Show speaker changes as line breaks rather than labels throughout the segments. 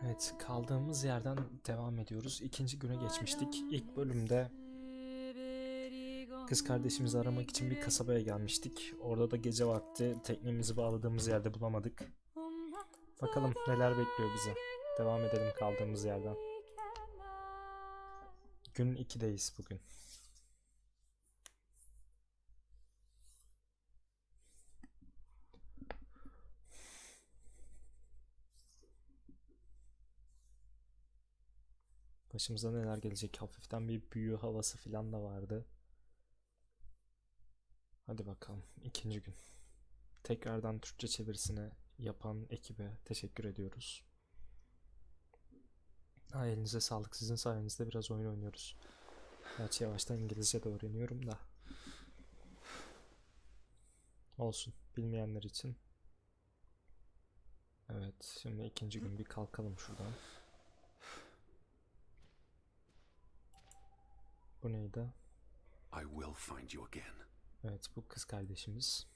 Evet, kaldığımız yerden devam ediyoruz. İkinci güne geçmiştik. İlk bölümde kız kardeşimizi aramak için bir kasabaya gelmiştik. Orada da gece vakti teknemizi bağladığımız yerde bulamadık. Bakalım neler bekliyor bize. Devam edelim kaldığımız yerden. Gün 2'deyiz bugün. Başımıza neler gelecek? Hafiften bir büyü havası falan da vardı. Hadi bakalım. İkinci gün. Tekrardan Türkçe çevirisini yapan ekibe teşekkür ediyoruz. Elinize sağlık. Sizin sayenizde biraz oyun oynuyoruz. Gerçi yavaştan İngilizce de öğreniyorum da. Olsun. Bilmeyenler için. Evet. Şimdi ikinci gün bir kalkalım şuradan. Bu neydi?
I will find you again.
Evet, bu kız kardeşimiz.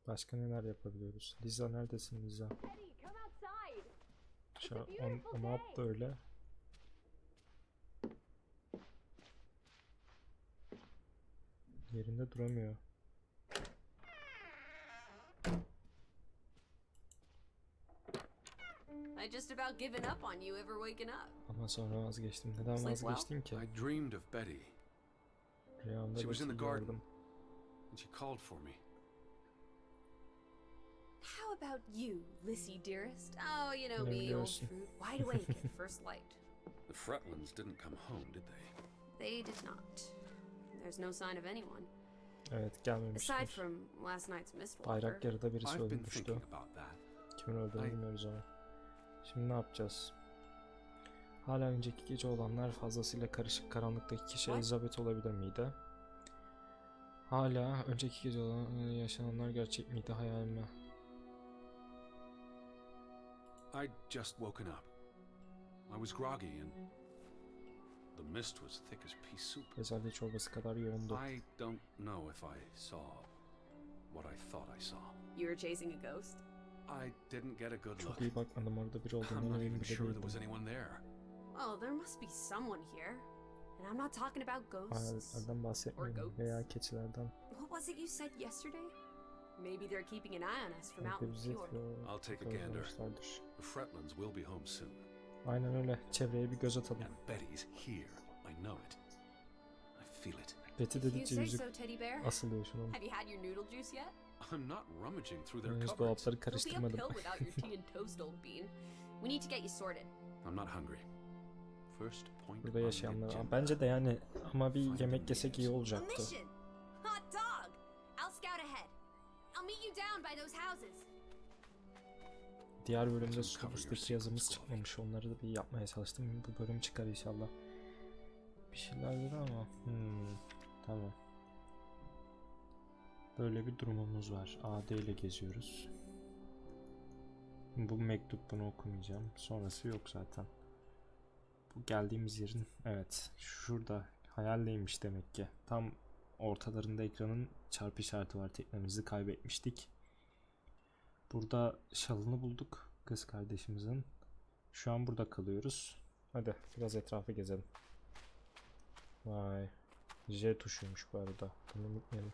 Başka neler yapabiliyoruz? Liza neredesin Liza? O ne yaptı öyle? Yerinde duramıyor.
I just about given up on you ever waking up.
Ama sonra vazgeçtim. Neden vazgeçtin ki?
I dreamed of Betty.
Rüyamda
She was in the
Betty'yi
garden
gördüm.
and she called for me.
How about you, Lissie dearest? Oh, you know me, old fruit, wide awake at first light.
The Fretlands didn't come home, did they?
They did not. There's no sign of anyone.
Evet,
Aside
gelmemiştir.
from last night's mist walker.
Bayrak yarıda birisi
I've been
ölmüştü.
thinking about that.
Kimin öldüğünü bilmiyoruz ama. Şimdi ne yapacağız? Hala önceki gece olanlar fazlasıyla karışık karanlıktaki kişi Elizabeth olabilir miydi? Hala önceki gece olan yaşananlar gerçek miydi, hayal mi?
I'd just woken up. I was groggy and the mist was thick as pea soup.
Bezelye çorbası kadar yoğundu.
I don't know if I saw what I thought I saw.
You were chasing a ghost?
I didn't get a good look.
Çok iyi bakmadım, orada biri
I'm
olduğundan
not
emin
even
bile
sure there was
değildim.
anyone there.
Well, there must be someone here. And I'm not talking about ghosts.
Hayaletlerden bahsetmiyorum veya keçilerden.
What was it you said yesterday? Maybe they're keeping an eye on us from out in
Belki
the
bizi
fjord.
I'll take a gander. The Fretlands will be home soon.
Aynen öyle. Çevreye bir göz atalım.
And Betty's here. I know it. I feel it.
Betty
You
dedikçe
say
yüzük
so, teddy bear.
asılıyor şunun.
Have you had your noodle juice yet?
I'm not rummaging through their
Henüz
cupboards.
dolapları
You'll be
karıştırmadım.
uphill without your tea and toast, old bean. We need to get you sorted.
I'm not hungry. First point
Burada
on the
yaşayanlar.
agenda.
Bence de yani ama bir yemek yesek iyi
A
olacaktı.
mission! Hot dog! I'll scout ahead. I'll meet you down by those houses.
Diğer bölümde Sulus'taki yazımız çıkmamış. Onları da bir yapmaya çalıştım. Bu bölüm çıkar inşallah. Bir şeyler dedi ama. Tamam. Böyle bir durumumuz var. AD ile geziyoruz. Bu mektup, bunu okumayacağım. Sonrası yok zaten. Bu geldiğimiz yerin, evet, şurada hayaldeymiş demek ki. Tam ortalarında ekranın çarpı işareti var. Teknemizi kaybetmiştik. Burada şalını bulduk kız kardeşimizin. Şu an burada kalıyoruz. Hadi biraz etrafı gezelim. Vay. J tuşuymuş bu arada. Bunu unutmayalım.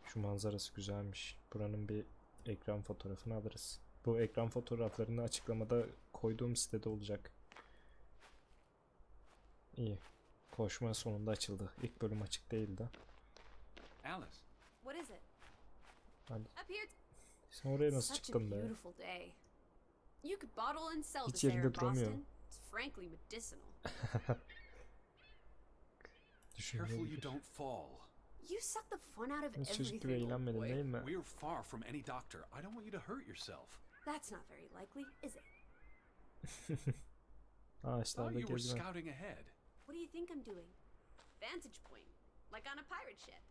Şu manzarası güzelmiş. Buranın bir ekran fotoğrafını alırız. Bu ekran fotoğraflarını açıklamada koyduğum sitede olacak. İyi. Koşma sonunda açıldı. İlk bölüm açık değildi.
Alice.
What is it?
Hadi.
Up here.
Sen oraya nasıl
Such a
çıktın be?
beautiful day. You could bottle and sell
Hiç
this air
yerinde
in
duramıyor.
Boston. It's frankly medicinal.
Careful you don't fall.
You suck the fun out of
Hiç çocuk gibi
everything, old
eğlenmedin
boy.
değil mi?
We're far from any doctor. I don't want you to hurt yourself.
That's not very likely, is it?
Ağaçlarda
You were
gezme.
scouting ahead.
What do you think I'm doing? Vantage point, like on a pirate ship.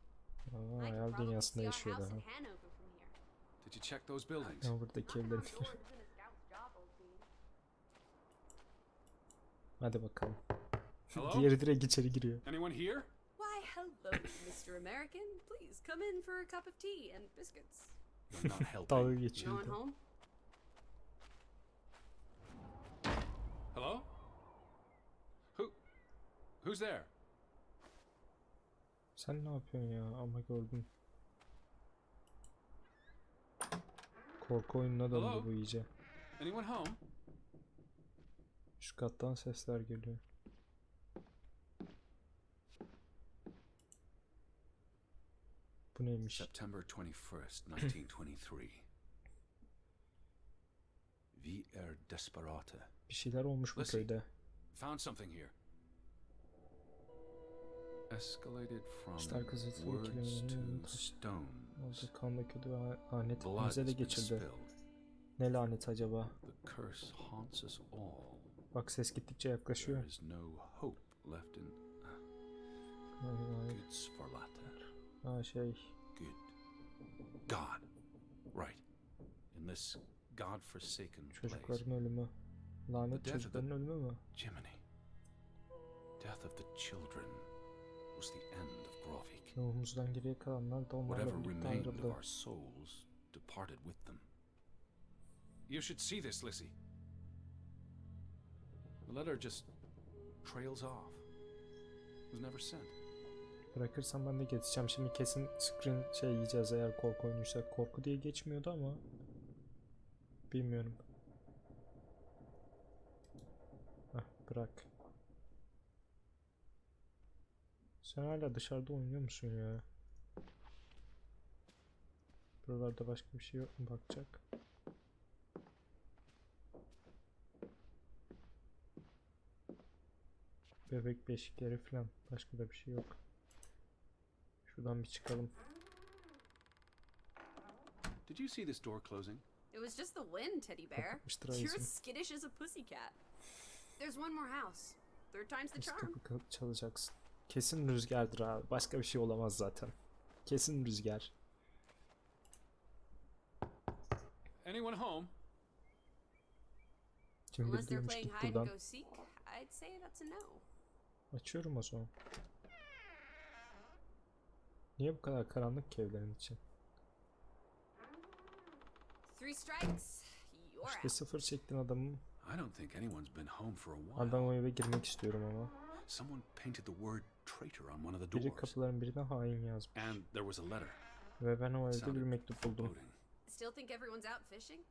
Aa,
I could
hayal
probably
dünyasında
see our
yaşıyor
house
daha.
in Hanover from here.
Did you check those buildings?
Ya buradaki evlerin.
Knocking on doors isn't a scout's job, old bean.
Hadi bakalım.
Hello?
Diğeri direkt içeri giriyor.
Anyone here?
Why, hello, Mr. American. Please come in for a cup of tea and biscuits.
I'm not helping.
Dalga
No one
geçildi.
home?
Hello? Who's there?
Sen ne yapıyorsun ya? Ama gördüm. Korku oyununa döndü
Hello?
bu iyice.
Anyone home?
Üst kattan sesler geliyor. Bu neymiş?
September 21st, 1923. Vi desperata.
Bir şeyler olmuş bu
Lissie.
köyde.
Found something here. Escalated from
İşte arkası
words
kelimenin
to
taşı.
stone.
Orada kan döküldü ve lanet
Blood
hepimize de
has been
geçirdi.
spilled.
Ne lanet acaba?
The curse haunts us all.
Bak ses gittikçe yaklaşıyor.
There is no hope left in Gudsforlater.
Ha şey.
Good. God. Right. In this God-forsaken place.
Çocukların ölümü. Lanet
The death of
çocukların ölümü mü?
Jiminy. Death of the children was the end of Grovik.
Ruhumuzdan geriye kalanlar da onlarla
Whatever
birlikte
remained of
ayrıldı.
our souls departed with them. You should see this, Lissie. The letter just trails off. It was never sent.
Bırakırsam ben de geçeceğim. Şimdi kesin screen şey yiyeceğiz eğer korku oyunuysa. Korku diye geçmiyordu ama bilmiyorum. Heh, bırak. Sen hala dışarıda oynuyor musun ya? Buralarda başka bir şey yok mu bakacak? Bebek beşikleri falan. Başka da bir şey yok. Şuradan bir çıkalım.
Did you see this door closing?
It was just the wind, teddy bear.
Kapatmıştır
You're
ağzını.
as skittish as a pussycat. There's one more house. Third time's the
Nasıl
charm.
kapı çalacaksın? Kesin rüzgardır abi. Başka bir şey olamaz zaten. Kesin rüzgar.
Anyone home?
Kim
Unless they're
biliyormuş
playing
git
hide and
buradan.
go seek, I'd say that's a no.
Açıyorum o zaman. Niye bu kadar karanlık ki evlerin içi?
3 strikes, you're
İşte
out.
sıfır çektin adamın.
I don't think anyone's been home for a while.
Adam o eve girmek istiyorum ama.
Someone painted the word traitor on one of the
Biri
doors.
kapıların birine hain yazmış.
And there was a letter.
Ve ben o
It
evde bir
sounded
mektup buldum.
foreboding.
Still think everyone's out fishing?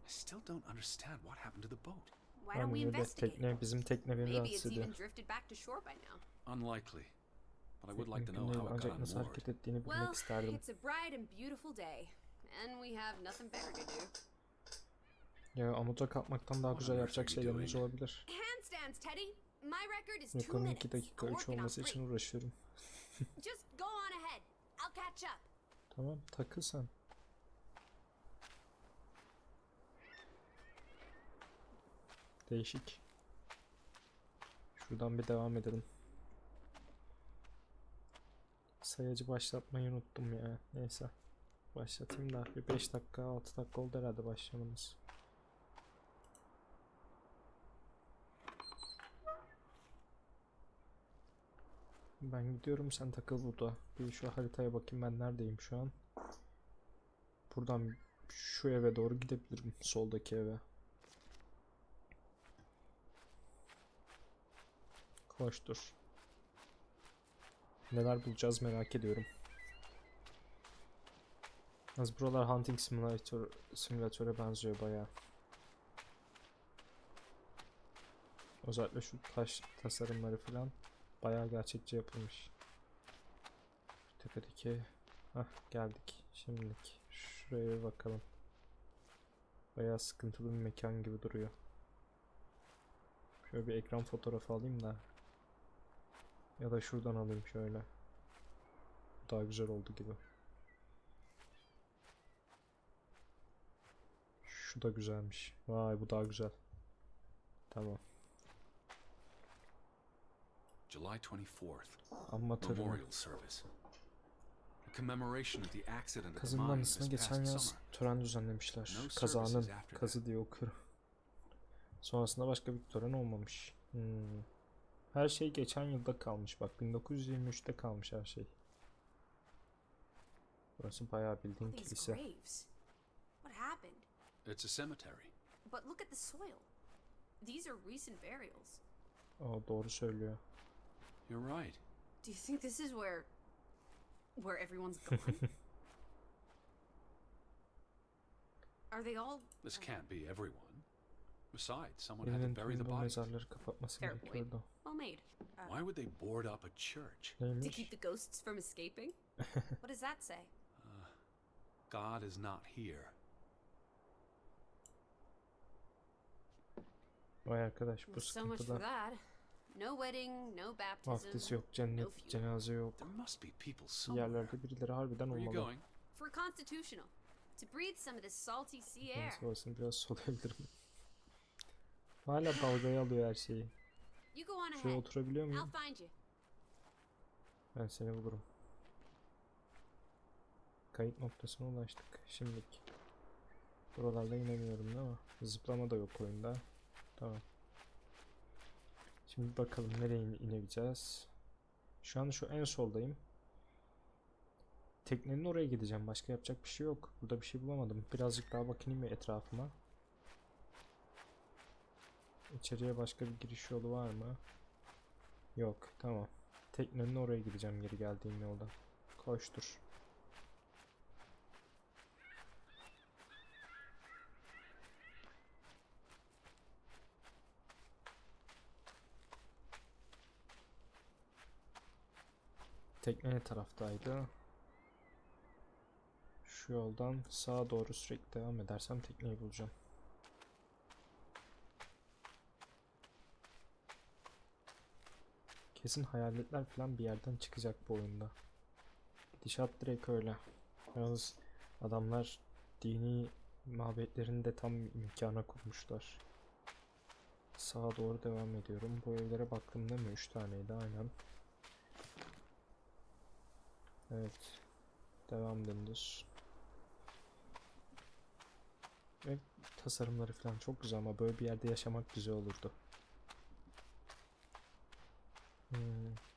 I still don't understand what happened to the boat.
Why don't we
Aynen öyle.
investigate?
Bizim tekne beni
Maybe it's
rahatsız ediyor.
even drifted back to shore by now.
Unlikely. But I would like to
Mümkün
know
değil
how it got
ancak
on
nasıl
board.
hareket ettiğini
Well,
bilmek isterdim.
it's a bright and beautiful day, and we have nothing better to do.
Ya amuda kalkmaktan daha güzel yapacak şeylerimiz olabilir.
Handstands, Teddy. My record is 2
Yakalım
minutes.
2 dakika
I'm
3
working on
olması
3.
için uğraşıyorum.
Just go on ahead. I'll catch up.
Tamam takıl sen. Değişik. Şuradan bir devam edelim. Sayacı başlatmayı unuttum ya. Neyse. Başlatayım da bir 5 dakika 6 dakika oldu herhalde başlamamız. Ben gidiyorum sen takıl burada. Bir şu haritaya bakayım ben neredeyim şu an. Buradan şu eve doğru gidebilirim. Soldaki eve. Koştur. Neler bulacağız merak ediyorum. Az buralar Hunting Simulator'a benziyor bayağı. Özellikle şu taş tasarımları falan bayağı gerçekçi yapılmış. Tepedeki geldik şimdilik. Şuraya bir bakalım. Bayağı sıkıntılı bir mekan gibi duruyor. Şöyle bir ekran fotoğrafı alayım da. Ya da şuradan alayım şöyle. Daha güzel oldu gibi. Şu da güzelmiş. Vay bu daha güzel. Tamam.
July 24th.
Amma töreni.
Memorial service. A commemoration of the accident at the
Kazının
mine
anısına
this
geçen
past
yaz
summer.
tören düzenlemişler.
No
Kazanın
services after
kazı diye okuyorum. Sonrasında başka bir tören olmamış. Her şey geçen yılda kalmış. Bak 1923'te kalmış her şey. Burası bayağı bildiğin
All these
kilise.
graves. What happened?
It's a cemetery.
But look at the soil. These are recent burials.
O doğru söylüyor.
You're right.
Do you think this is where everyone's gone? Are they all
This can't be everyone. Besides, someone had
Birinin
to bury the
tüm bu
bodies.
mezarları kapatması
Fair point.
gerekiyordu.
well made?
Why would they board up a church?
To
Neymiş?
keep the ghosts from escaping? What does that say?
God is not here.
Vay arkadaş bu
Well, so much for
sıkıntıda.
that. No wedding, no baptism.
Vaftisi yok, cennet,
no funeral.
cenaze yok.
There must be people
Bir
somewhere.
yerlerde birileri harbiden
Where are you
olmalı.
going?
For constitutional. To breathe some of this salty sea air.
Neyse olsun biraz solabilirim. Hala dalgaya alıyor her şeyi.
You go on
Şuraya
ahead.
oturabiliyor
I'll
muyum?
find you.
Ben seni bulurum. Kayıt noktasına ulaştık. Şimdilik. Buralarda inemiyorum değil mi? Zıplama da yok oyunda. Tamam. Şimdi bakalım nereye inebileceğiz. Şu an şu en soldayım. Teknenin oraya gideceğim. Başka yapacak bir şey yok. Burada bir şey bulamadım. Birazcık daha bakayım etrafıma. İçeriye başka bir giriş yolu var mı? Yok. Tamam. Teknenin oraya gideceğim geri geldiğim yolda. Koştur. Tekne ne taraftaydı? Şu yoldan sağa doğru sürekli devam edersem tekneyi bulacağım. Kesin hayaletler falan bir yerden çıkacak bu oyunda. Gidişat direkt öyle. Yalnız adamlar dini mabetlerini de tam mekana kurmuşlar. Sağa doğru devam ediyorum. Bu evlere baktım değil mi? 3 taneydi aynen. Evet. Devam dümdüz. Ev tasarımları falan çok güzel ama böyle bir yerde yaşamak güzel olurdu.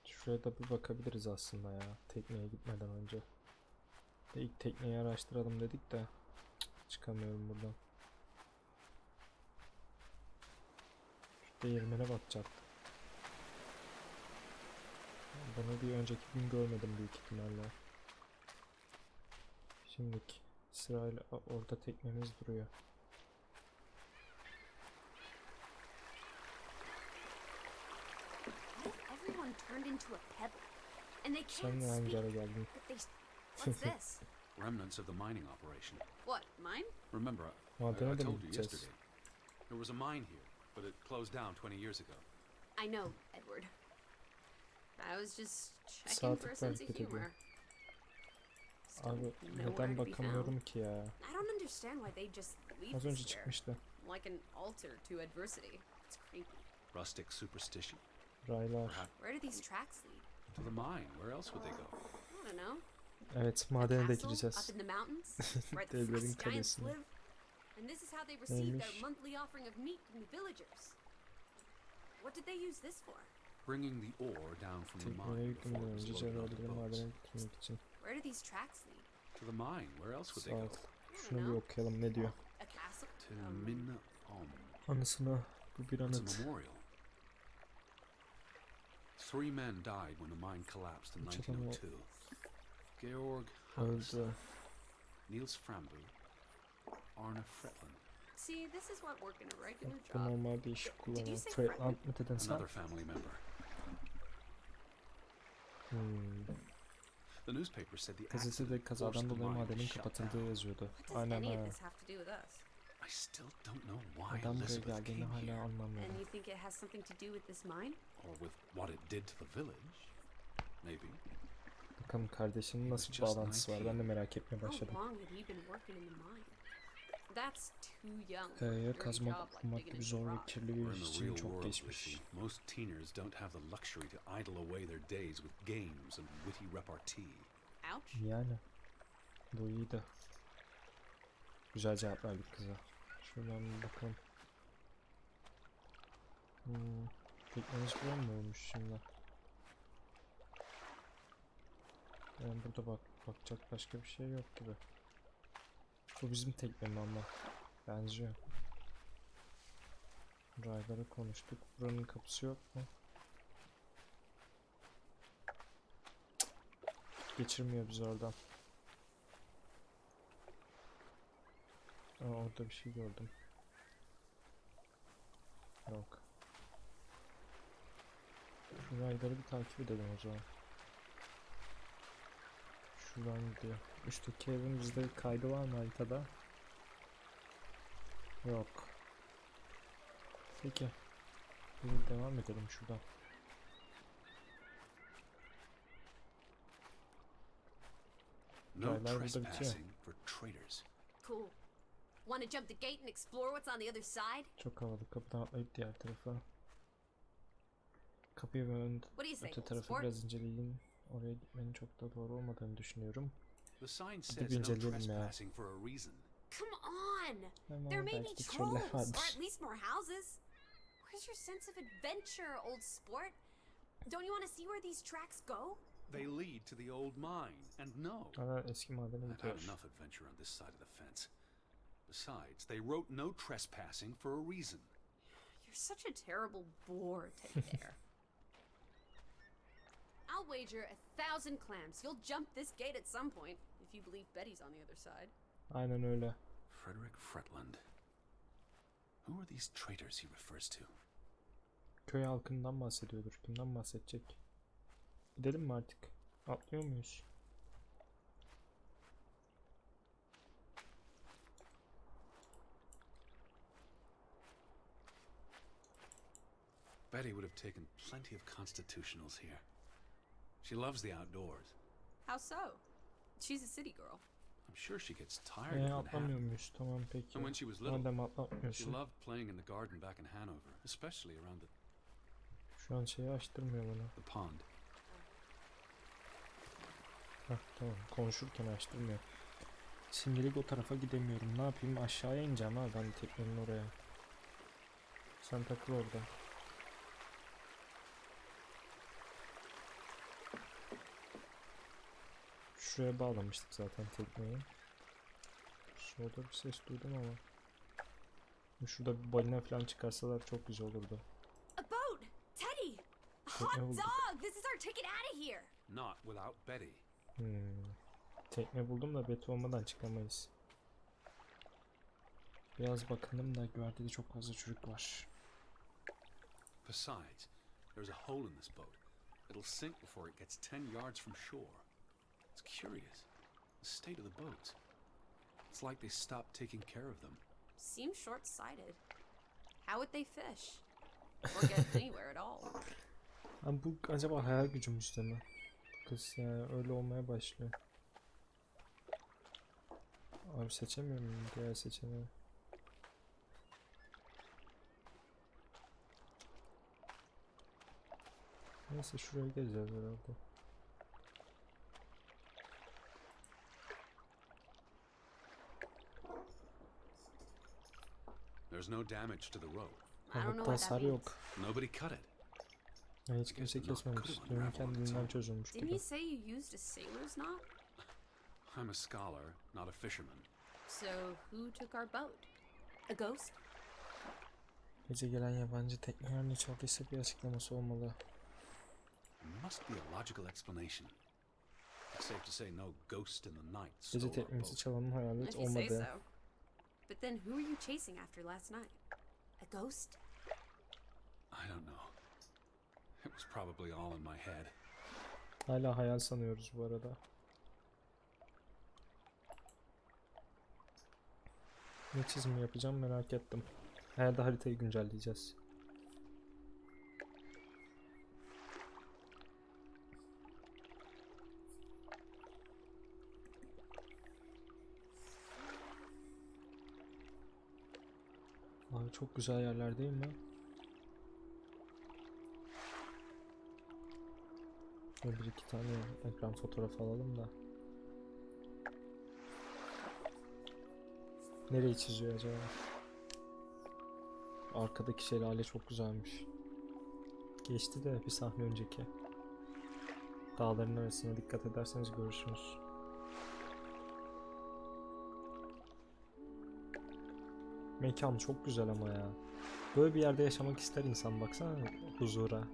Şuraya da bir bakabiliriz aslında ya. Tekneye gitmeden önce. İlk tekneyi araştıralım dedik de çıkamıyorum buradan. Şu değirmene bakacaktım. Bunu bir önceki gün görmedim büyük ihtimalle. Şimdilik sırayla orada teknemiz duruyor.
What if everyone turned into a pebble? And they
Sen
can't
de hangi ara
speak.
geldin?
But they... What's this?
Remnants of the mining operation.
What, mine?
Remember, I
Madene de mi
told you
gideceğiz?
yesterday. There was a mine here, but it closed down 20 years ago.
I know, Edward. I was just checking
Saat
for a sense of
hareket ediyor.
humor. Still
Abi
nowhere
neden
to be found.
bakamıyorum ki ya?
I don't understand why they just leave
Az
this
önce
there,
çıkmıştı.
like an altar to adversity. It's creepy.
Rustic superstition.
Raylar.
Perhaps
Where do these tracks lead?
to the mine. Where else would they go?
I don't know.
Evet
A
madene de
castle
gireceğiz.
up in the mountains, where the
Devlerin
frost giants
kalesine.
live. And this is how they receive their
Neymiş?
monthly offering of meat from the villagers. What did they use this for?
Bringing the ore down from the
Tekneye
mine before
yüklemeden
it was
önce
loaded onto
cevherleri
boats.
madene götürmek için.
Where do these tracks lead?
To the mine. Where else would
Sağ
they
ol.
go?
Şunu bir okuyalım ne diyor.
A castle?
Min Om.
Anısına bu bir
It's a
anıt.
memorial. 3 men died when the mine collapsed in
Üç adam
1902. Georg Haas,
Öldü.
Niels Frambu, Arne Fretland.
See, this is what working a regular
Bu
job.
normal bir iş
Did you
kullanan.
say
Fredland mı dedin sen?
Another family member. The newspaper said the
Gazetede
accident
kazadan
forced the
dolayı
mine to
madenin
shut
kapatıldığı
down.
yazıyordu.
What does
Aynen
any
ha.
of this have to do with us?
I still don't know why
Neden buraya
Elizabeth
geldiğini
came
hala
here,
And
anlamıyorum.
you think it has something to do with this mine?
or with what it did to the village. Maybe.
Bakalım kardeşinin nasıl bir
just
bağlantısı var,
19.
ben de merak etmeye
How
başladım.
long had he been working in the mine? That's too young.
Kayaya
Dirty
kazmak,
job like
okumak
digging
gibi
into
zor ve
rock.
kirli
We're
bir
in
iş
the
için
real
çok
world,
geçmiş.
Lissie. Most teenagers don't have the luxury to idle away their days with games and witty repartee.
Ouch.
Yani. Bu iyi de. Güzel cevap verdik kıza. Şuradan bir bakalım. Teknemiz falan mı olmuş şimdi? Yani burada bakacak başka bir şey yok gibi. Bu bizim teknem ama benziyor. Rayları konuştuk. Buranın kapısı yok mu? Geçirmiyor bizi oradan. Aa, orada bir şey gördüm. Yok. Şu rayları bir takip edelim o zaman. Şuradan gidiyor. Üstteki evin bizde kaydı var mı haritada? Yok. Peki. Bir devam edelim şuradan.
No
Raylar burada bitiyor.
trespassing for traitors.
Cool. Want to jump the gate and explore what's on the other side?
Çok havalı. Kapıdan atlayıp diğer tarafa. Kapıyı ve
What do you say,
öte
old
tarafı
sport?
biraz inceleyin. Oraya gitmenin çok da doğru olmadığını düşünüyorum.
The sign
Hadi
says
bir
no
inceleyelim ya.
trespassing for a reason.
Come on!
Ama
There may be
belki troller
trolls, or
vardır.
at least more houses. Where's your sense of adventure, old sport? Don't you want to see where these tracks go?
They lead to the old mine, and no,
Aa, eski madene
I've had
gidiyor.
enough adventure on this side of the fence. Besides, they wrote no trespassing for a reason.
You're such a terrible bore, Teddy Bear. I'll wager 1,000 clams you'll jump this gate at some point, if you believe Betty's on the other side.
Aynen öyle.
Frederick Fretland. Who are these traitors he refers to?
Köy halkından bahsediyordur. Kimden bahsedecek? Gidelim mi artık? Atlıyor muyuz?
Betty would have taken plenty of constitutionals here. She loves the outdoors.
How so? She's a city girl.
I'm sure she gets tired of
Atlamıyor
Manhattan.
muyuz? Tamam peki.
And when she was little,
Madem
she
atlatmıyorsun.
loved playing in the garden back in Hanover, especially around
Şu an şeyi açtırmıyor bana.
the pond.
Heh, tamam. Konuşurken açtırmıyor. Şimdilik o tarafa gidemiyorum. Ne yapayım? Aşağıya ineceğim ha ben teknenin oraya. Sen takıl orada. Şuraya bağlamıştık zaten tekneyi. Solda bir ses duydum ama. Şurada bir balina falan çıkarsalar çok güzel olurdu.
A boat! Teddy! A hot dog! This is our ticket out of here!
Not without Betty.
Tekne buldum da beti olmadan çıkamayız. Biraz bakındım da güvertede çok fazla çocuk var.
Besides, there's a hole in this boat. It'll sink before it gets 10 yards from shore. It's curious. The state of the boats. It's like they stopped taking care of them.
Seems short-sighted. How would they fish? Or get anywhere at all?
Ama bu acaba hayal gücümüzde mi? Bu kız yani öyle olmaya başlıyor. Abi seçemiyor muyum diğer seçeneği? Neyse şuraya geleceğiz herhalde.
There's no damage to the rope.
I don't know
Hatta
what that
hasar
means.
yok.
Nobody cut it.
Yani hiç kimse kesmemiş. Düğün kendiliğinden çözülmüş
Didn't
gibi.
you say you used a sailor's knot?
I'm a scholar, not a fisherman.
So who took our boat? A ghost?
Gece gelen yabancı tekne her ne çaldıysa bir açıklaması olmalı.
There must be a logical explanation. It's safe to say no ghost in the night stole
Gece
our
teknemizi
boat.
çalanın hayalet
If you say
olmadı.
so. But then who were you chasing after last night? A ghost?
I don't know. It was probably all in my head.
Hala hayal sanıyoruz bu arada. Ne çizim yapacağım merak ettim. Herhalde haritayı güncelleyeceğiz. Abi çok güzel yerler değil mi? Bir iki tane ekran fotoğrafı alalım da. Nereyi çiziyor acaba? Arkadaki şelale çok güzelmiş. geçti de bir sahne önceki. Dağların arasına dikkat ederseniz görürsünüz. Mekan çok güzel ama ya. Böyle bir yerde yaşamak ister insan, baksana huzura.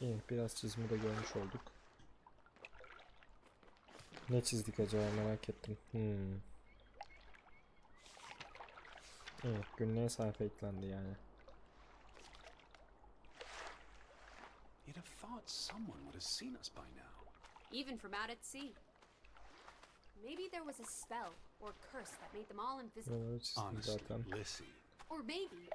İyi, biraz çizimi de görmüş olduk. Ne çizdik acaba, merak ettim. İyi, günlüğe sayfa eklendi yani.
You'd have thought someone would have seen us by now.
Even from out at sea. Maybe there was a spell or curse that made them all invisible.
Buraları çizdik
Honestly,
zaten.
Lissie.
Or maybe,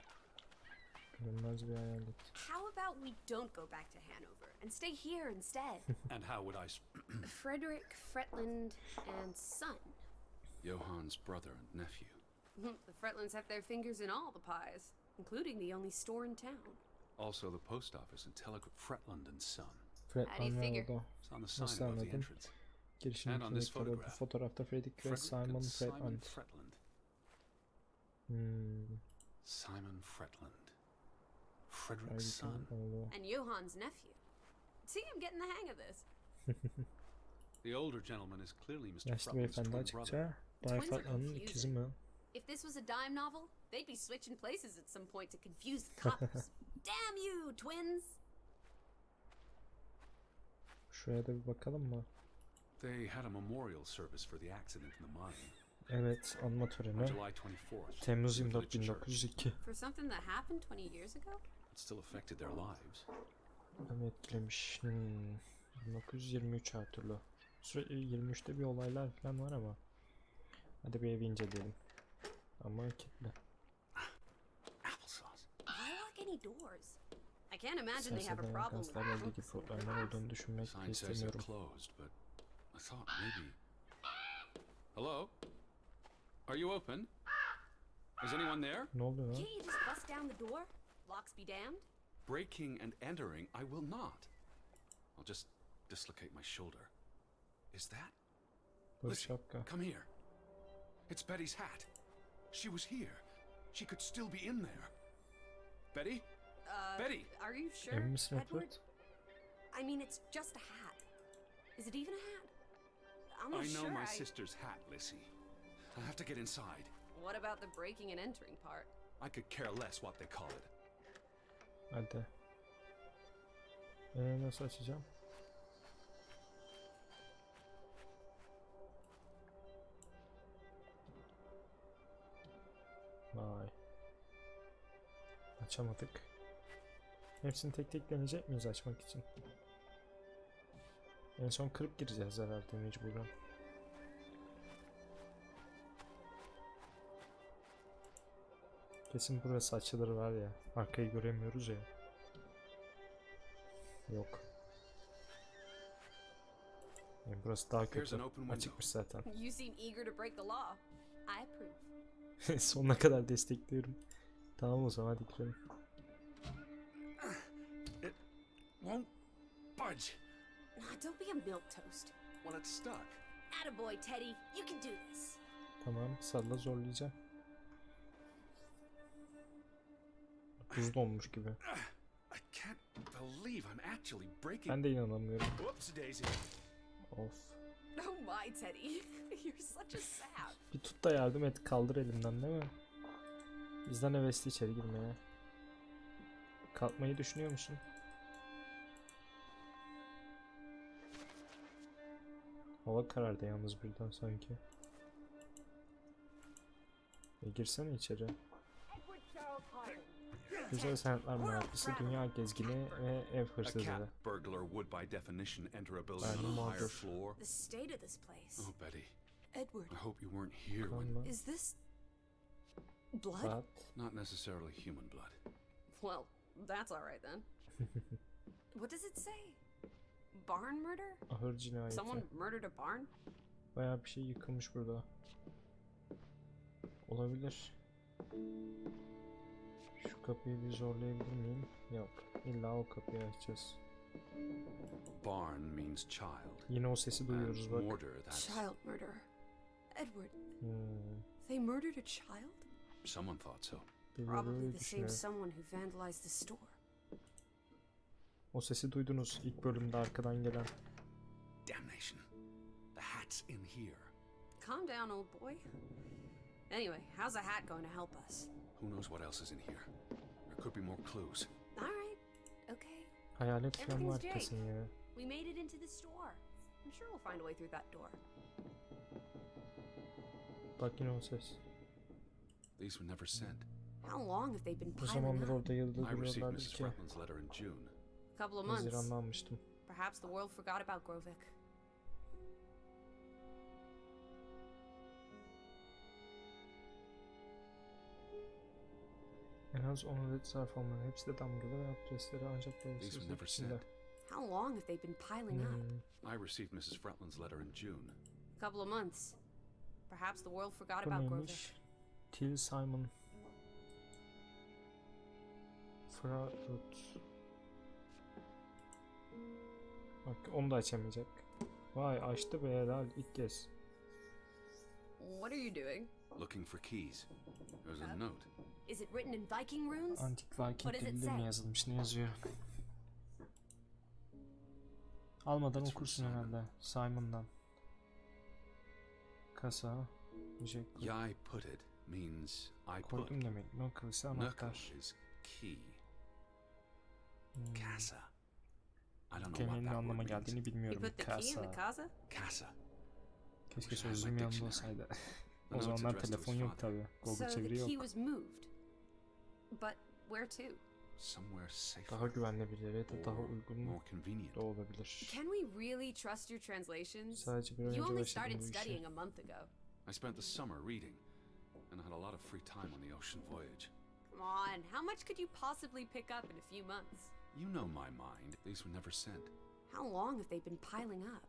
Görünmez bir hayalet.
how about we don't go back to Hanover and stay here instead?
And how would I...
Frederick, Fretland, and son.
Johann's brother and nephew.
The Fretlands have their fingers in all the pies, including the only store in town.
Also the post office and telegraph. Fretland and Son.
Fredman ve
figure?
orada.
It's on the
Nasıl
sign above the
anladın?
entrance.
Girişin
And on this
kimlikleri bu
photograph.
fotoğrafta Fredrik ve
Frederick
Simon
and Simon
Fredman.
Fretland. Simon Fretland. Frederick's son.
Fredrik'in oğlu.
And Johann's nephew. See, I'm getting the hang of this.
The older gentleman is clearly Mr.
Yaşlı
Fretland's
beyefendi
twin brother.
açıkça Bay
Twins are
Fredman'ın
confusing.
ikizi mi?
If this was a dime novel, they'd be switching places at some point to confuse the couples. Damn you, twins!
Şuraya da bir bakalım mı?
They had a memorial service for the accident in the mine.
Evet, anma töreni.
On July 24th.
Temmuz
in the
24
village church.
1902.
For something that happened 20 years ago?
It still affected their lives.
Adam etkilemiş. 1923 her türlü. Sürekli 23'te bir olaylar falan var ama. Hadi bir evi inceleyelim. Ama kilitli.
Applesauce.
Why lock any doors? I can't imagine they have a
Serserilerin
problem with
kanslarla ilgili
books in their
problemler
house.
olduğunu düşünmek
Sign says they're
istemiyorum.
closed, but I thought maybe. Hello? Are you open? Is anyone there?
Ne oluyor lan?
Can't you just bust down the door? Locks be damned.
Breaking and entering, I will not. I'll just dislocate my shoulder. Is that?
Bu
Listen,
şapka.
come here. It's Betty's hat. She was here. She could still be in there. Betty? Betty!
Are you sure,
Emin misin
Edward?
Edward?
I mean, it's just a hat. Is it even a hat? I'm not
I know
sure.
my sister's hat, Lissie. I have to get inside.
What about the breaking and entering part?
I could care less what they call it.
Hadi. Nasıl açacağım? Vay. Açamadık. Hepsini tek tek deneyecek miyiz açmak için? En son kırıp gireceğiz herhalde mecburen. Kesin burası açılır var ya. Arkayı göremiyoruz ya. Yok. Yani burası daha kötü. Açıkmış zaten.
You seem eager to break the law. I approve.
Sonuna kadar destekliyorum. Tamam o zaman hadi girelim.
It won't budge.
Don't be a milk toast.
Well, it's stuck.
Attaboy, Teddy. You can do this.
Tamam, salla zorlayacağım. Buz donmuş gibi.
I can't believe I'm actually breaking.
Ben de inanamıyorum.
Whoops, Daisy.
Of.
Oh my, Teddy. You're such a sap.
Bir tut da yardım et, kaldır elimden değil mi? Bizden hevesli içeri girmeye. Kalkmayı düşünüyor musun? Hava karardı yalnız birden sanki. Girsene içeri. Güzel sanatlar meraklısı, dünya gezgini ve ev
A
hırsızı.
cat burglar would by definition enter a building
Ben
on a higher
mağdur.
floor.
The state of this place.
Oh, Betty,
Edward,
I hope you weren't here when...
Kanma,
is this blood?
saat.
Not necessarily human blood.
Well, that's all right then. What does it say? Barn murder?
Ahır cinayeti.
Someone murdered a barn?
Bayağı bir şey yıkılmış burada. Olabilir. Şu kapıyı bir zorlayabilir miyim? Yok. İlla o kapıyı açacağız.
Barn means child.
Yine o sesi duyuyoruz
And
bak.
mortar, that's...
Child murder. Edward,
Hmm.
they murdered a child?
Someone thought so.
Probably the same
düşünüyor.
someone who vandalized the store.
O sesi duydunuz ilk bölümde arkadan gelen.
Damnation. The hat's in here.
Calm down, old boy. Anyway, how's the hat going to help us?
Who knows what else is in here? There could be more clues.
All right. Okay.
Hayalet falan var
Everything's
kesin ya.
We made it into the store. I'm sure we'll find a way through that door.
Bak yine o ses.
These were never sent.
How long have they been
O
piling
zamandır
up?
orada yılda
I received
duruyorlardı
Mrs.
ki.
Fretland's letter in June.
A couple of months.
Haziran'da almıştım.
Perhaps the world forgot about Grovik.
En az 10 adet zarf olmalı. Hepsi de damgalı ve adresleri ancak
These were
dolayısıyla
never
içinde.
sent.
How long have they been piling up?
I received Mrs. Fretland's letter in June.
A couple of months. Perhaps the world forgot
Bu
about Grovik.
neymiş? Till Simon Fraud. Bak onu da açamayacak. Vay açtı be helal ilk kez.
What are you doing?
Looking for keys. There's a note.
Is it written in Viking runes?
Antik Viking
What does it
dilinde
say?
mi yazılmış ne yazıyor? Almadan okursun herhalde. Simon'dan. Kaza. Jack.
Yai put it means I put.
Koydum demek. Knuckle ise anahtar.
Knuckle is key.
Hmm.
Casa. I don't know what
Kelimenin ne
that
anlama
word means.
geldiğini
You
bilmiyorum.
put the key in the
Kaza.
casa?
Casa.
Keşke
Wish I had my
sözlüğüm yanında
dictionary.
olsaydı.
The
O
note's
zamanlar
addressed to
telefon
his
yok
father.
tabi. Google
So the
çeviri
key
yok.
was moved. But where to?
Somewhere safer.
Daha güvenli bir yere de daha
or
uygun
more convenient.
da olabilir.
Can we really trust your translations?
Sadece bir
You
önce
only
başladım
started
bu işe.
studying a month ago.
I spent the summer reading, and I had a lot of free time on the ocean voyage.
Come on, how much could you possibly pick up in a few months?
You know my mind. These were never sent.
How long have they been piling up?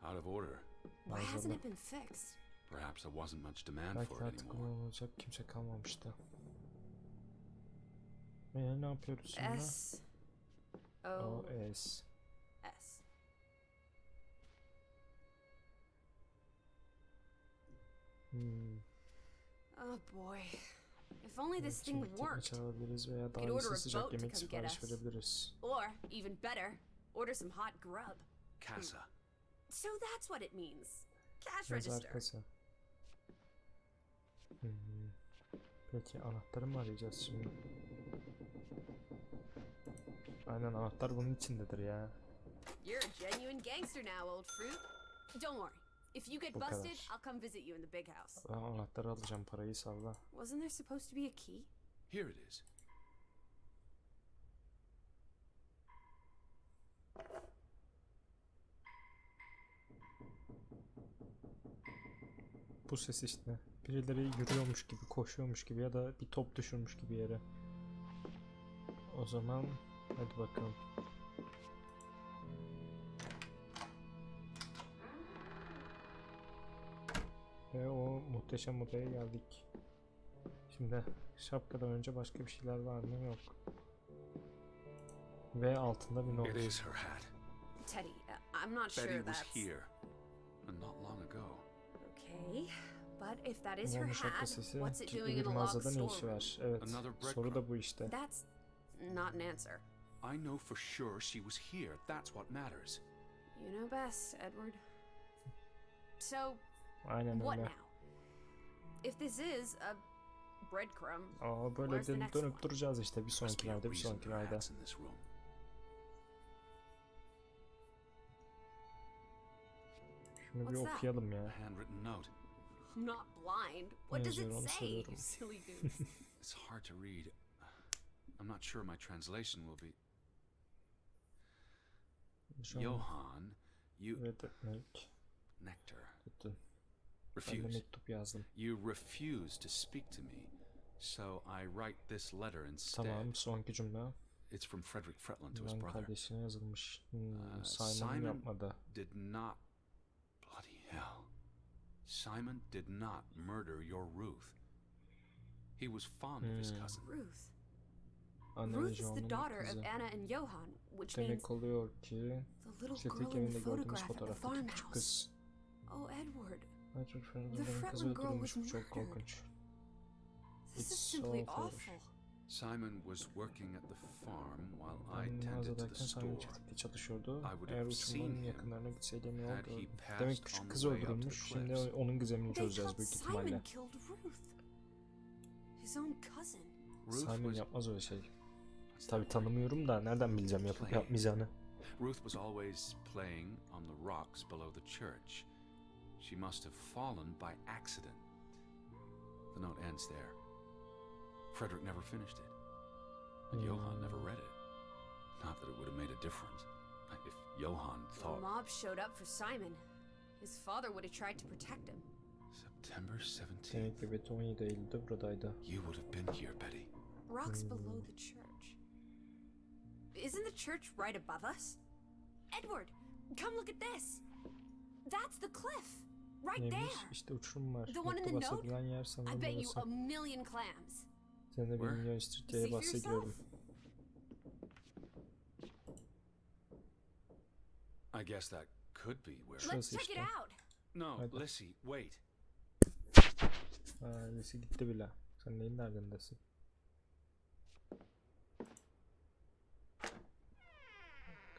Out of order.
Why hasn't it been fixed?
Perhaps there wasn't much demand
Belki
for
de
it
artık
anymore.
kullanılacak kimse kalmamıştı. Ne yapıyoruz şimdi?
S O
O S.
S. Oh boy. If only this
Şimdi
thing
tekne
worked.
çalabiliriz veya daha
Could order
iyisi
a
sıcak
boat to
yemek
come get
sipariş
us.
verebiliriz.
Or, even better, order some hot grub.
Casa.
So that's what it means. Cash
Mezar
register.
kasa. Peki anahtarı mı arayacağız şimdi? Aynen anahtar bunun içindedir ya.
You're a genuine gangster now, old fruit. Don't worry. If you get
Bu kadar.
busted, I'll come visit you in the big house.
Ben anahtarı alacağım parayı salla.
Wasn't there supposed to be a key?
Here it is.
Bu ses işte. Birileri yürüyormuş gibi, koşuyormuş gibi ya da bir top düşürmüş gibi yere. O zaman hadi bakalım. Ve o muhteşem odaya geldik. Şimdi şapkadan önce başka bir şeyler var mı? Yok. Ve altında bir not.
It is her hat.
Teddy, I'm not
Betty
sure
was
that's...
here, and not long ago.
Okay, but if that is her
Onun
hat,
şapka sesi
what's it
kilitli
doing
bir
in a log
mağazada ne işi
storeroom?
var? Evet.
Another breadcrumb.
Soru da bu işte.
That's not an answer.
I know for sure she was here. That's what matters.
You know best, Edward. So,
Aynen
what
öyle.
now? If this is a breadcrumb,
Aa böyle
Where's the next
dönüp
one?
duracağız işte bir
Must be a
sonrakilerde bir
reason there are
sonrakilerde.
hats in this room.
Şunu bir
What's that?
okuyalım ya.
A handwritten note.
I'm not blind. What does it
yazıyor onu
say, you
soruyorum.
silly goose?
It's hard to read. I'm not sure my translation will be.
Şu an
Johann, you
reddetmek.
nectar.
Tutun. Ben de
Refuse.
mektup yazdım.
You refuse to speak to me, so I write this letter instead.
Tamam sonraki cümle.
It's from Frederick Fretland to his
Ben
brother.
kardeşine yazılmış. Simon
Simon
yapmadı.
did not. Bloody hell. Simon did not murder your Ruth. He was fond of his cousin.
Ruth.
Anne ve
Ruth is the
John'un
daughter of
kızı.
Anna and Johann, which means
Demek oluyor ki
the little
çiftlik
girl in
evinde
the
gördüğümüz
photograph at the
fotoğraftaki küçük
farmhouse.
kız.
Oh, Edward,
Patrick
The
Fretland'ın kızı
Fretland girl
öldürülmüş.
was
Bu çok
murdered.
korkunç.
this is
It's
simply
so
awful.
foolish.
Simon was working at the farm while I
Ben
tended to the
mağazadayken
store.
Simon çiftlikte çalışıyordu.
I would
Eğer
have
uçurmanın
seen
yakınlarına
him
gitseydi ne
had
oldu?
he passed
Demek
on
küçük
the
kızı
way up to the
öldürülmüş. Şimdi
cliffs.
onun gizemini
They
çözeceğiz
thought
büyük
Simon
ihtimalle.
killed Ruth. His own cousin.
Ruth
Simon
was
yapmaz öyle şey. Tabi tanımıyorum da nereden bileceğim yapıp yapmayacağını.
Ruth was always playing on the rocks below the church. She must have fallen by accident. The note ends there. Frederick never finished it. And Johann never read it. Not that it would have made a difference. If Johann
The
thought...
mob showed up for Simon. His father would have tried to protect him.
September 17th.
Demek ki Betty 17 Eylül'de buradaydı.
You would have been here, Betty.
Rocks below the church. Isn't the church right above us? Edward, come look at this. That's the cliff. Right
Neymiş?
there.
İşte uçurum var.
The one in
Nokta
the note?
basabilen yer
I
sanırım
bet you
burası.
a million clams.
Sen de bir
Where?
milyon
See
istiridye'ye
for
bahsediyorum.
yourself.
I guess that could be where...
Şurası
Let's check it
işte.
out.
No,
Hadi.
Lissie, wait.
Ailesi gitti bile. Sen neyin derdindesin?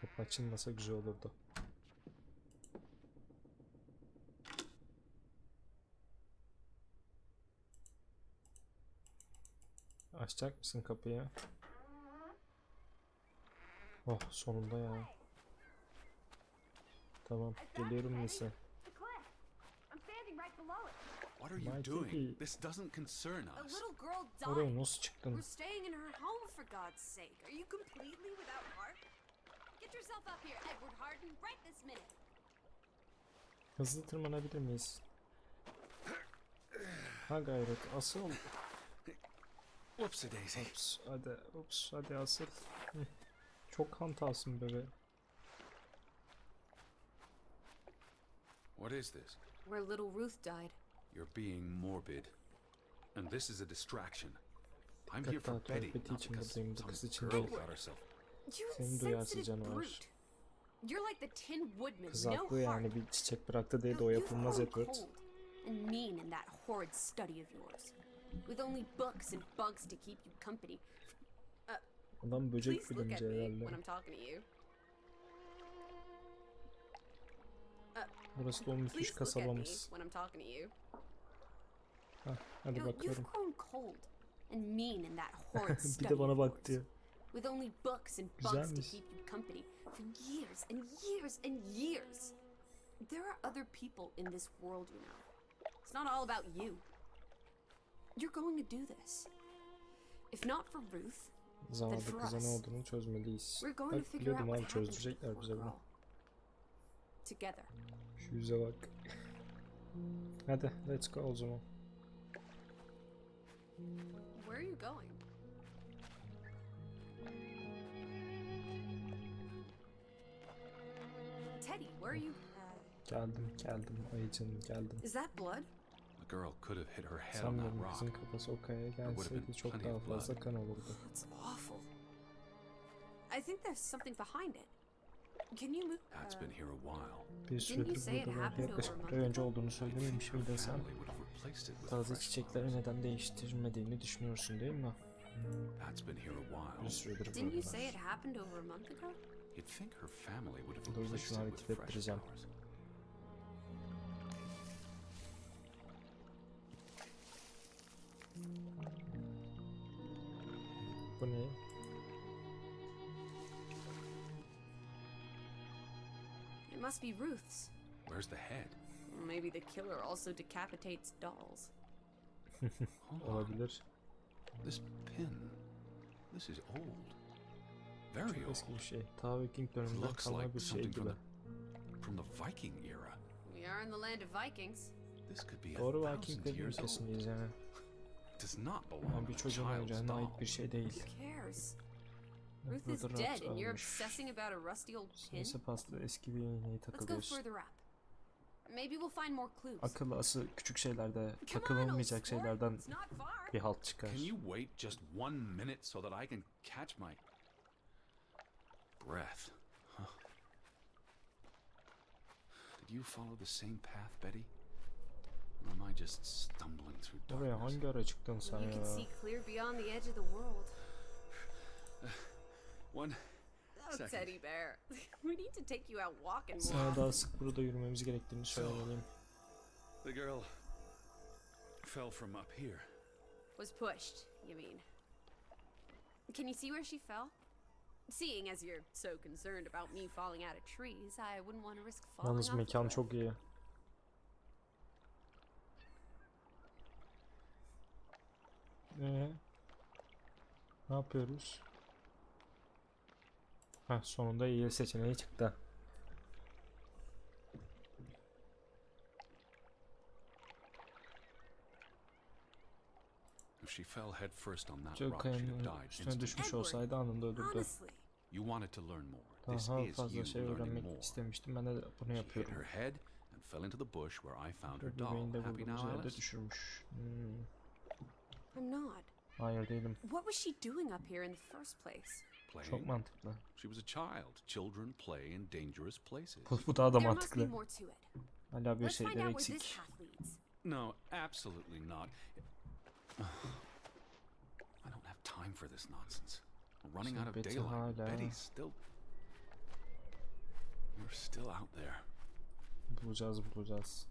Kapı açılmasa güzel olurdu. Açacak mısın kapıyı? Oh sonunda ya. Tamam geliyorum Lise.
The cliff. I'm standing right below it.
What are you
Mighty
doing?
be.
This doesn't concern
A
us.
little girl
Oraya
died.
nasıl çıktın?
We're staying in her home for God's sake. Are you completely without heart? Get yourself up here, Edward Harden, right this minute.
Hızlı tırmanabilir miyiz? Ha gayret asıl.
Whoopsie daisy.
Ups hadi asıl. Hı. Çok hantalsın bebe.
What is this?
Where little Ruth died.
You're being morbid. And this is a distraction. I'm here for
Hatta
Betty,
Betty
not
için
because
buradayım, bu
some
kız için
girl
değil.
got herself.
You
Senin duyarsız
insensitive
canavar.
brute. You're like the Tin Woodman,
Kız
no
haklı
heart.
yani bir çiçek bıraktı diye de o
You've
yapılmaz
grown
Edward.
cold and mean in that horrid study of yours, with only books and bugs to keep you company.
Adam böcek
Please look at
bilimci
me when
herhalde.
I'm talking to you.
Burası da o müthiş
Please look at me
kasabamız.
when I'm talking to you.
Hah, hadi
You've
bakıyorum.
grown cold and mean in that horrid
Bir
study
de bana
of
bak
yours,
diyor.
with only books and bugs to
Güzelmiş.
keep you company for years and years and years. There are other people in this world, you know. It's not all about you. You're going to do this. If not for Ruth,
Zavallı
for
kıza ne
us.
olduğunu çözmeliyiz.
we're going to
Bak
figure out
biliyordum
what
abi
happened to
çözdürecekler
the
bize
girl.
bunu.
Together.
Şu yüze bak. Hadi let's go o zaman.
Where are you going? Teddy, where are you?
Geldim ayıcım geldim.
Is that blood?
The girl could have hit her head on that
Sanmıyorum
rock.
kızın kafası o kayaya
would've
gelseydi
been
çok
plenty
daha
of blood.
fazla kan olurdu.
It's awful. I think there's something behind it. Can you move?
That's been here a while.
Bir
you
süredir
say it
buradalar.
happened
Yaklaşık
over a
bir ay
month
önce
ago?
olduğunu söylememiş miydin sen?
Family would have replaced it with
Taze
fresh
çiçekleri
flowers.
neden değiştirmediğini düşünüyorsun değil mi?
That's been here a
Bir
while.
süredir
Didn't you say it
buradalar.
happened over a month ago?
You'd think her family would have
Dur da
replaced
şunu
it
hareket
with fresh
ettireceğim.
flowers.
Bu ne?
It must be Ruth's.
Where's the head?
Maybe the killer also decapitates dolls.
Hold on.
Olabilir.
This pin. This is old. Very
Çok
old.
eski bir şey. Ta Viking döneminden
Looks
kalma
like
bir şey
something
gibi.
from the Viking era.
We are in the land of Vikings.
This could be
Doğru
a thousand
Vikinglerin
years old.
ülkesindeyiz yani.
It does not belong
Yani bir
to a
çocuğun
child's
oyuncağına ait
doll.
bir şey değil.
Who cares? Ruth is
Burada
dead
rahat
and you're
olmuş.
obsessing about a rusty old pin?
Neyse pasta eski bir iğneye
Let's go
takılıyorsun.
further up. Maybe we'll find more clues.
Akıllısı küçük şeylerde,
Come on, old
takılılmayacak
sport.
şeylerden
It's not far.
bir halt çıkar.
Can you wait just 1 minute so that I can catch my breath? Huh. Did you follow the same path, Betty? Or am I just stumbling through
Oraya
darkness?
hangi ara çıktın sen
You can
ya?
see clear beyond the edge of the world.
One
Oh,
second.
teddy bear. We need to take you out walking more
Sana daha
often.
sık burada yürümemiz gerektiğini söylemeliyim.
The girl fell from up here.
Was pushed, you mean? Can you see where she fell? Seeing as you're so concerned about me falling out of trees, I wouldn't want to risk falling
Yalnız
off the
mekan
cliff.
çok iyi. Ne yapıyoruz? Sonunda iyi seçeneği çıktı.
If she fell head first on that
Çok
rock, she'd have
kayanın
died
üstüne
instantly.
düşmüş olsaydı anında öldürdü.
Honestly,
You wanted to learn more. This
Daha
is
fazla
you
şey
learning
öğrenmek
more.
istemiştim. Ben de bunu
She hit
yapıyorum.
her head and fell into the bush where I found her doll.
Bebeğini de
Happy
vurduğumuz
now,
yerde
Alice?
düşürmüş.
I'm not.
Hayır değilim.
What was she doing up here in the first place?
Çok
Playing.
mantıklı.
She was a child. Children play in dangerous places.
Bu daha da
There must be
mantıklı.
more to it.
Hala bir
Let's find
şeyler
out where this
eksik.
path leads.
No, absolutely not. I don't have time for this nonsense. We're running out of
Betty
daylight.
hala-
Betty's still... You're still out there.
Bulacağız.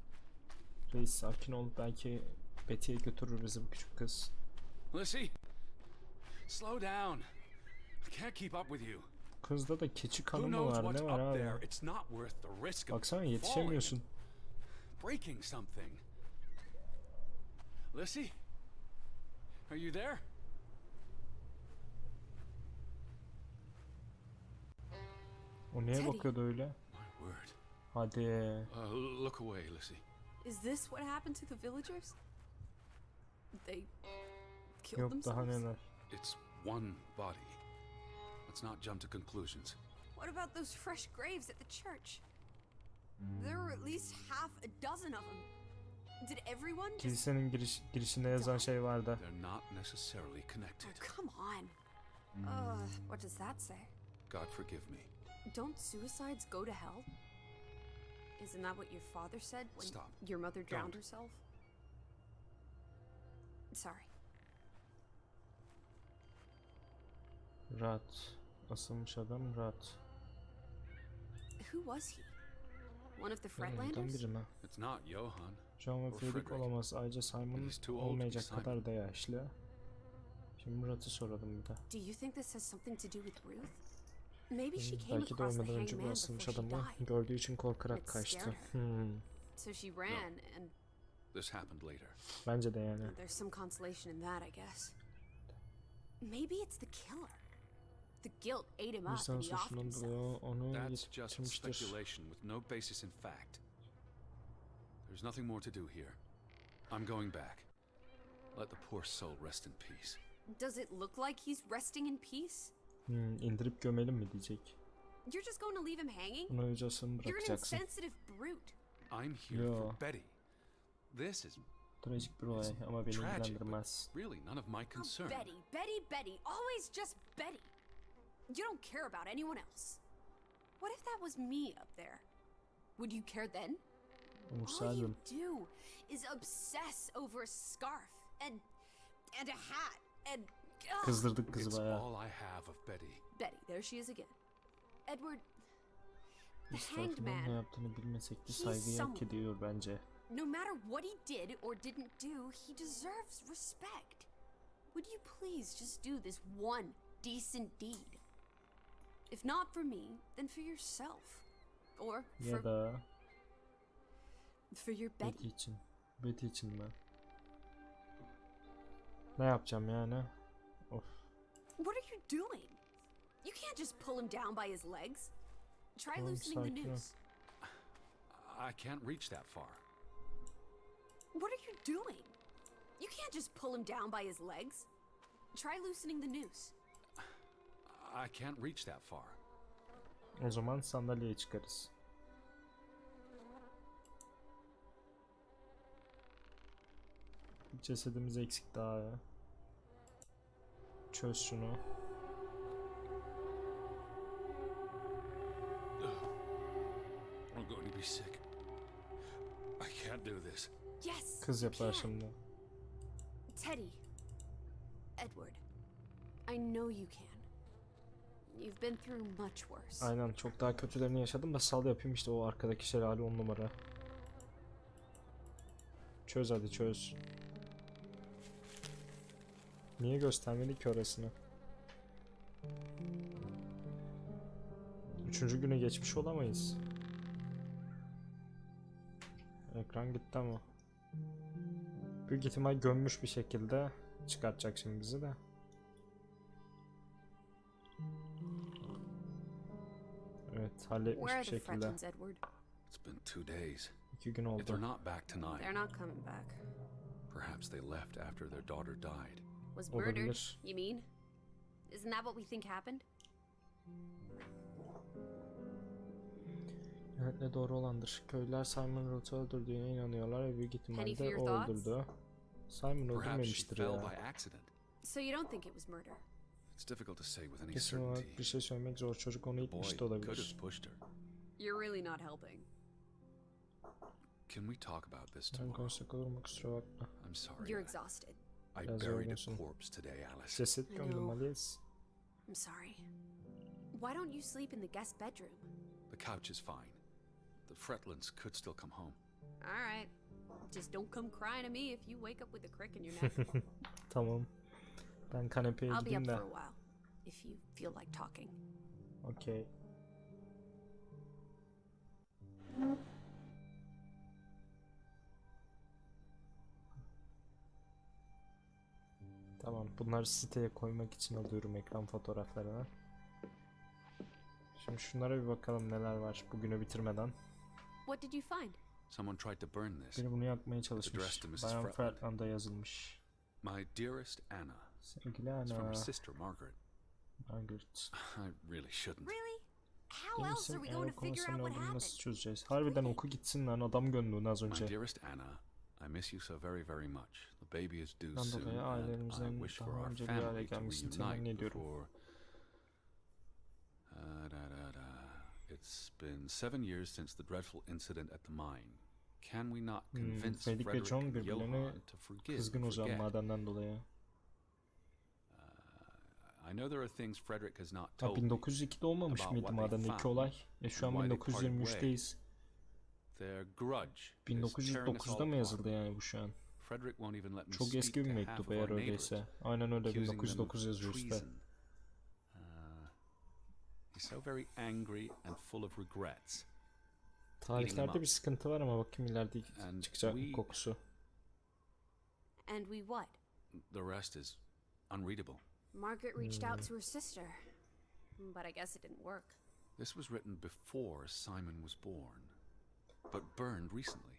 Reis sakin ol. Belki Betty'ye götürür bizi bu küçük kız.
Lissie! Slow down. I can't keep up with you.
Kızda da keçi kanı
Who
mı
knows
var?
what's
Ne var
up there?
abi?
It's not worth the risk of
Baksana
falling
yetişemiyorsun.
and breaking something. Lissie? Are you there?
O neye
Teddy.
bakıyordu öyle?
My word.
Hadi.
Look away, Lissie.
Is this what happened to the villagers? They killed
Yok daha
themselves?
neler.
It's one body. Let's not jump to conclusions.
What about those fresh graves at the church? There were at least half a dozen of them. Did everyone just...
Kilisenin girişinde yazan şey vardı.
They're not necessarily connected.
Oh, come on. What does that say?
God forgive me.
Don't suicides go to hell? Isn't that what your father said when
Stop.
your mother drowned
Don't.
herself? Sorry.
Rat. Asılmış adam Rat.
Who was he? One of the
Onlardan
Fredlanders?
biri mi?
It's not Johann.
John ve
Or
Fredrik
Frederick.
olamaz. Ayrıca Simon
He's too old to be
olmayacak
Simon.
kadar da yaşlı. Şimdi Murat'ı soralım bir de.
Do you think this has something to do with Ruth? Maybe she came
Belki de
across the
ölmeden önce bu
hangman
asılmış
before she
adamı
died.
gördüğü için korkarak
It
kaçtı.
scared So she ran, and
This happened later.
Bence de yani.
there's some consolation in that, I guess. Maybe it's the killer. The guilt ate him up
İnsan
and he offed
suçundan
himself.
dolayı onu
That's just
getirmiştir.
speculation with no basis in fact. There's nothing more to do here. I'm going back. Let the poor soul rest in peace.
Does it look like he's resting in peace?
İndirip gömelim mi diyecek.
You're just going to leave him hanging?
Bunu öylesine
You're an
bırakacaksın.
insensitive brute.
I'm here
Yo.
for Betty. This is
Trajik bir olay ama beni
tragic,
ilgilendirmez.
but really none of my
Oh,
concern.
Betty. Always just Betty. You don't care about anyone else. What if that was me up there? Would you care then? All you
Umursardım.
do is obsess over a scarf and a hat and
Kızdırdık kızı
It's
bayağı.
all I have of Betty.
Betty, there she is again. Edward, the
Biz
hanged
tarafından ne
man,
yaptığını bilmesek de
he's
saygıyı hak
someone.
ediyor bence.
no matter what he did or didn't do, he deserves respect. Would you please just do this one decent deed? If not for me, then for yourself. Or
Ya da
for your Betty.
Betty için. Betty için mi? Ne yapacağım yani? Of.
What are you doing? You can't just pull him down by his legs. Try
Tamam,
loosening the
sakin ol.
noose.
I can't reach that far.
What are you doing? You can't just pull him down by his legs. Try loosening the noose.
I can't reach that far.
O zaman sandalyeye çıkarız. Bir cesedimiz eksik daha ya. Çöz şunu.
I'm going to be sick. I can't do this.
Yes.
Kız
you
yapar
can.
şimdi.
Teddy. Edward. I know you can. You've been through much worse.
Aynen, çok daha kötülerini yaşadım da sal yapayım işte, o arkadaki şelale 10 numara. Çöz hadi çöz. Niye göstermedi ki orasını? 3. güne geçmiş olamayız. Ekran gitti ama. Büyük ihtimal gömmüş bir şekilde çıkartacak şimdi bizi de. Evet, halletmiş
Where are
bir
the
şekilde.
Fretlins, Edward?
It's been 2 days.
2 gün
If they're
oldu.
not back tonight,
They're not coming back.
perhaps they left after their daughter died.
Was murdered,
Olabilir.
you mean? Isn't that what we think happened?
Evet, ne doğru olandır. Köylüler Simon Roth'u öldürdüğüne inanıyorlar ve büyük
Penny for
ihtimalle
your
o
thoughts?
öldürdü. Simon
Perhaps she
öldürmemiştir
fell
ya.
by accident.
So you don't think it was murder?
It's difficult to say with any
Kesin olarak
certainty.
bir şey söylemek zor. Çocuk onu
The boy
itmiş de
could
olabilir.
have pushed her.
You're really not helping.
Can we talk about this
Ben
tomorrow?
konuşsak olur mu, kusura bakma.
I'm sorry.
You're exhausted.
I
Biraz
buried a
yorgunsun.
corpse today, Alice.
Ceset
I know.
göndermeliyiz.
I'm sorry. Why don't you sleep in the guest bedroom?
The couch is fine. The Fretlins could still come home.
All right. Just don't come crying at me if you wake up with a crick in your neck.
Tamam. Ben kanepeye
I'll be up
gideyim
for
de.
a while if you feel like talking.
Okey. Tamam, bunları siteye koymak için alıyorum ekran fotoğraflarını. Şimdi şunlara bir bakalım neler var bugünü bitirmeden.
What did you find?
Someone tried to burn this.
Biri bunu yakmaya
Addressed
çalışmış.
to Mrs.
Bayan
Fretland.
Fretland'a yazılmış.
My dearest Anna.
Sevgili
It's from her
Ana.
sister Margaret.
Margaret.
I really shouldn't.
Really? How
İyi
else
misin?
are we
Eğer
going to figure
okumazsan
out
ne
what
olduğunu
happened?
nasıl çözeceğiz? Harbiden oku gitsin lan, adam gönderdin az
My
önce.
dearest Anna, I miss you so very very much. The baby is due
Ben
soon,
dolayı
and
ailemizden
I wish for
daha
our
önce bir araya
family to
gelmesini temenni
reunite
ediyorum.
before. It's been 7 years since the dreadful incident at the mine. Can we not convince
Fredrik ve
Frederick
John
and
birbirlerine
Johan to forgive
kızgın
and
o zaman
forget?
madenden dolayı.
I know there are things Frederick has not
Ha,
told me.
1902'de olmamış
about
mıydı
what they
madendeki
found
olay? Şu an
and why they parted
1923'teyiz.
Their grudge is tearing us all
1909'da mı yazıldı
apart.
yani bu şu an?
Frederick won't even let me
Çok
speak
eski bir
to half
mektup
of
eğer
our neighbors,
öyleyse. Aynen öyle,
accusing them of
1909 yazıyor üstte.
treason. He's so very angry and full of regrets.
Tarihlerde bir sıkıntı var ama bakayım ileride
And
çıkacak mı
we-
kokusu.
And we what?
The rest is unreadable.
Margaret reached out to her sister, but I guess it didn't work.
This was written before Simon was born, but burned recently.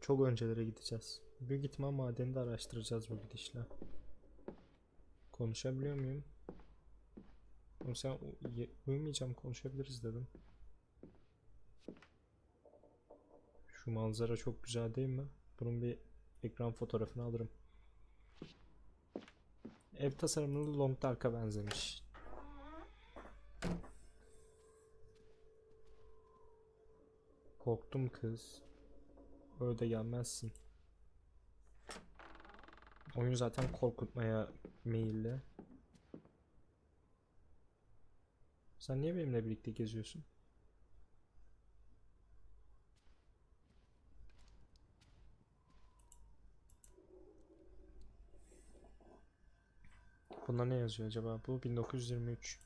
Çok öncelere gideceğiz. Büyük ihtimal madeni de araştıracağız bu gidişle. Konuşabiliyor muyum? Oğlum sen uyumayacağım, konuşabiliriz dedim. Şu manzara çok güzel değil mi? Bunun bir ekran fotoğrafını alırım. Ev tasarımını Long Dark'a benzemiş. Korktum kız. Öyle de gelmezsin. Oyun zaten korkutmaya meyilli. Sen niye benimle birlikte geziyorsun? Bunda ne yazıyor acaba? Bu 1923.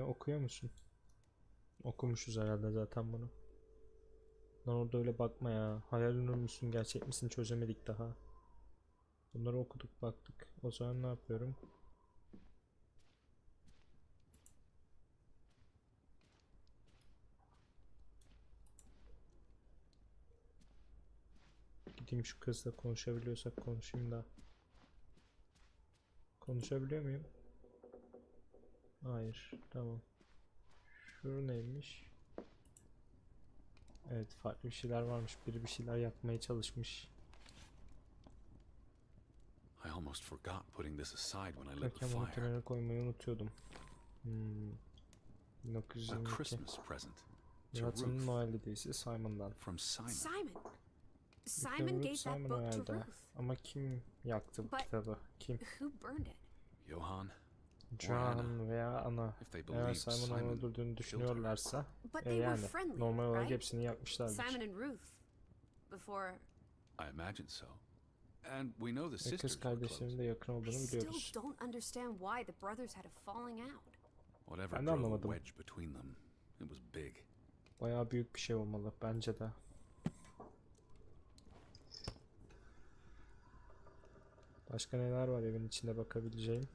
Okuyor musun? Okumuşuz herhalde zaten bunu. Lan orada öyle bakma ya. Hayal ürünü müsün, gerçek misin çözemedik daha. Bunları okuduk baktık. O zaman ne yapıyorum? Gideyim şu kızla, konuşabiliyorsak konuşayım da. Konuşabiliyor muyum? Hayır. Tamam. Şu neymiş? Evet, farklı bir şeyler varmış. Biri bir şeyler yapmaya çalışmış.
I almost forgot putting this aside when I lit the
Bakayım, onu
fire.
kenara koymayı unutuyordum.
A
1922.
Christmas present to
Murat'ın
Ruth
Noel hediyesi Simon'dan.
from Simon.
Simon
Ruth
gave that
Simon
book to
herhalde.
Ruth.
Ama kim yaktı bu
But-
kitabı? Kim?
Who burned it?
Johann.
Johan veya Ana.
If they
Eğer
believe
Simon'ın
Simon
öldürdüğünü
killed her.
düşünüyorlarsa
But they were
yani
friendly,
normal olarak
right?
hepsini yakmışlardır.
Simon and Ruth. Before.
I imagine so. And we know the
Ve
sisters
kız
were
kardeşlerinin
close.
de yakın
I
olduğunu
still
biliyoruz.
don't understand why the brothers had a falling out.
Whatever
Ben de
drove a
anlamadım.
wedge between them, it was big.
Bayağı büyük bir şey olmalı bence de. Başka neler var evin içinde bakabileceğim?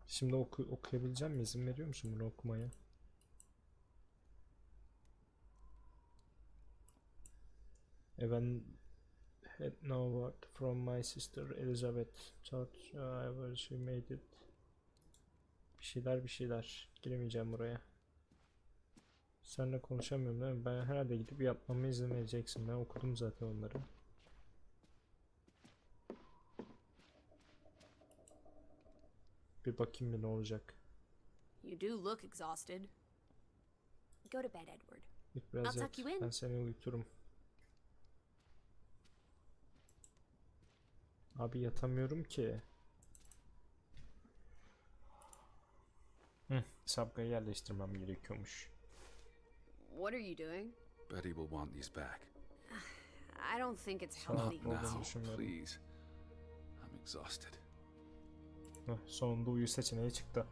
Şimdi okuyabileceğim mi? İzin veriyor musun bunu okumaya? Even had no word from my sister Elizabeth. Thought I was she made it. Bir şeyler. Giremeyeceğim buraya. Seninle konuşamıyorum değil mi? Ben herhalde gidip yapmama izin vereceksin. Ben okudum zaten onları. Bir bakayım bir ne olacak.
You do look exhausted. Go to bed, Edward.
Git biraz
I'll
yat.
tuck you in.
Ben seni uyuturum. Abi yatamıyorum ki. Şapkayı yerleştirmem gerekiyormuş.
What are you doing?
Betty will want these back.
I don't think it's
Tamam,
healthy.
oldu.
Now,
düşünmüyorum.
please. I'm exhausted.
Sonunda uyu seçeneği çıktı.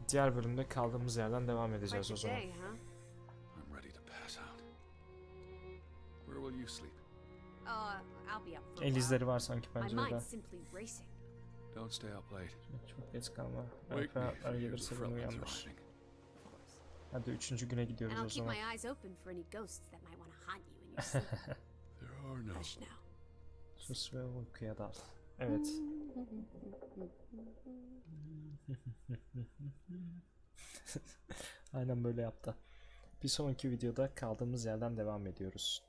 Diğer bölümde kaldığımız yerden devam edeceğiz
Quite
o
the
zaman.
day, huh?
I'm ready to pass out. Where will you sleep?
I'll be up for a
El
while.
izleri var sanki
My
pencerede.
mind's simply racing.
Don't stay up late.
Çok geç kalma.
Wake me
Alper
if you hear
gelirse
the
beni
Fretlings
uyandır.
arriving.
Of course.
Hadi 3. güne
And
gidiyoruz
I'll
o
keep
zaman.
my eyes open for any ghosts that might want to haunt you in your sleep.
There are no.
Hush now.
Sus ve uykuya dal. Evet. Aynen böyle yaptı. Bir sonraki videoda kaldığımız yerden devam ediyoruz.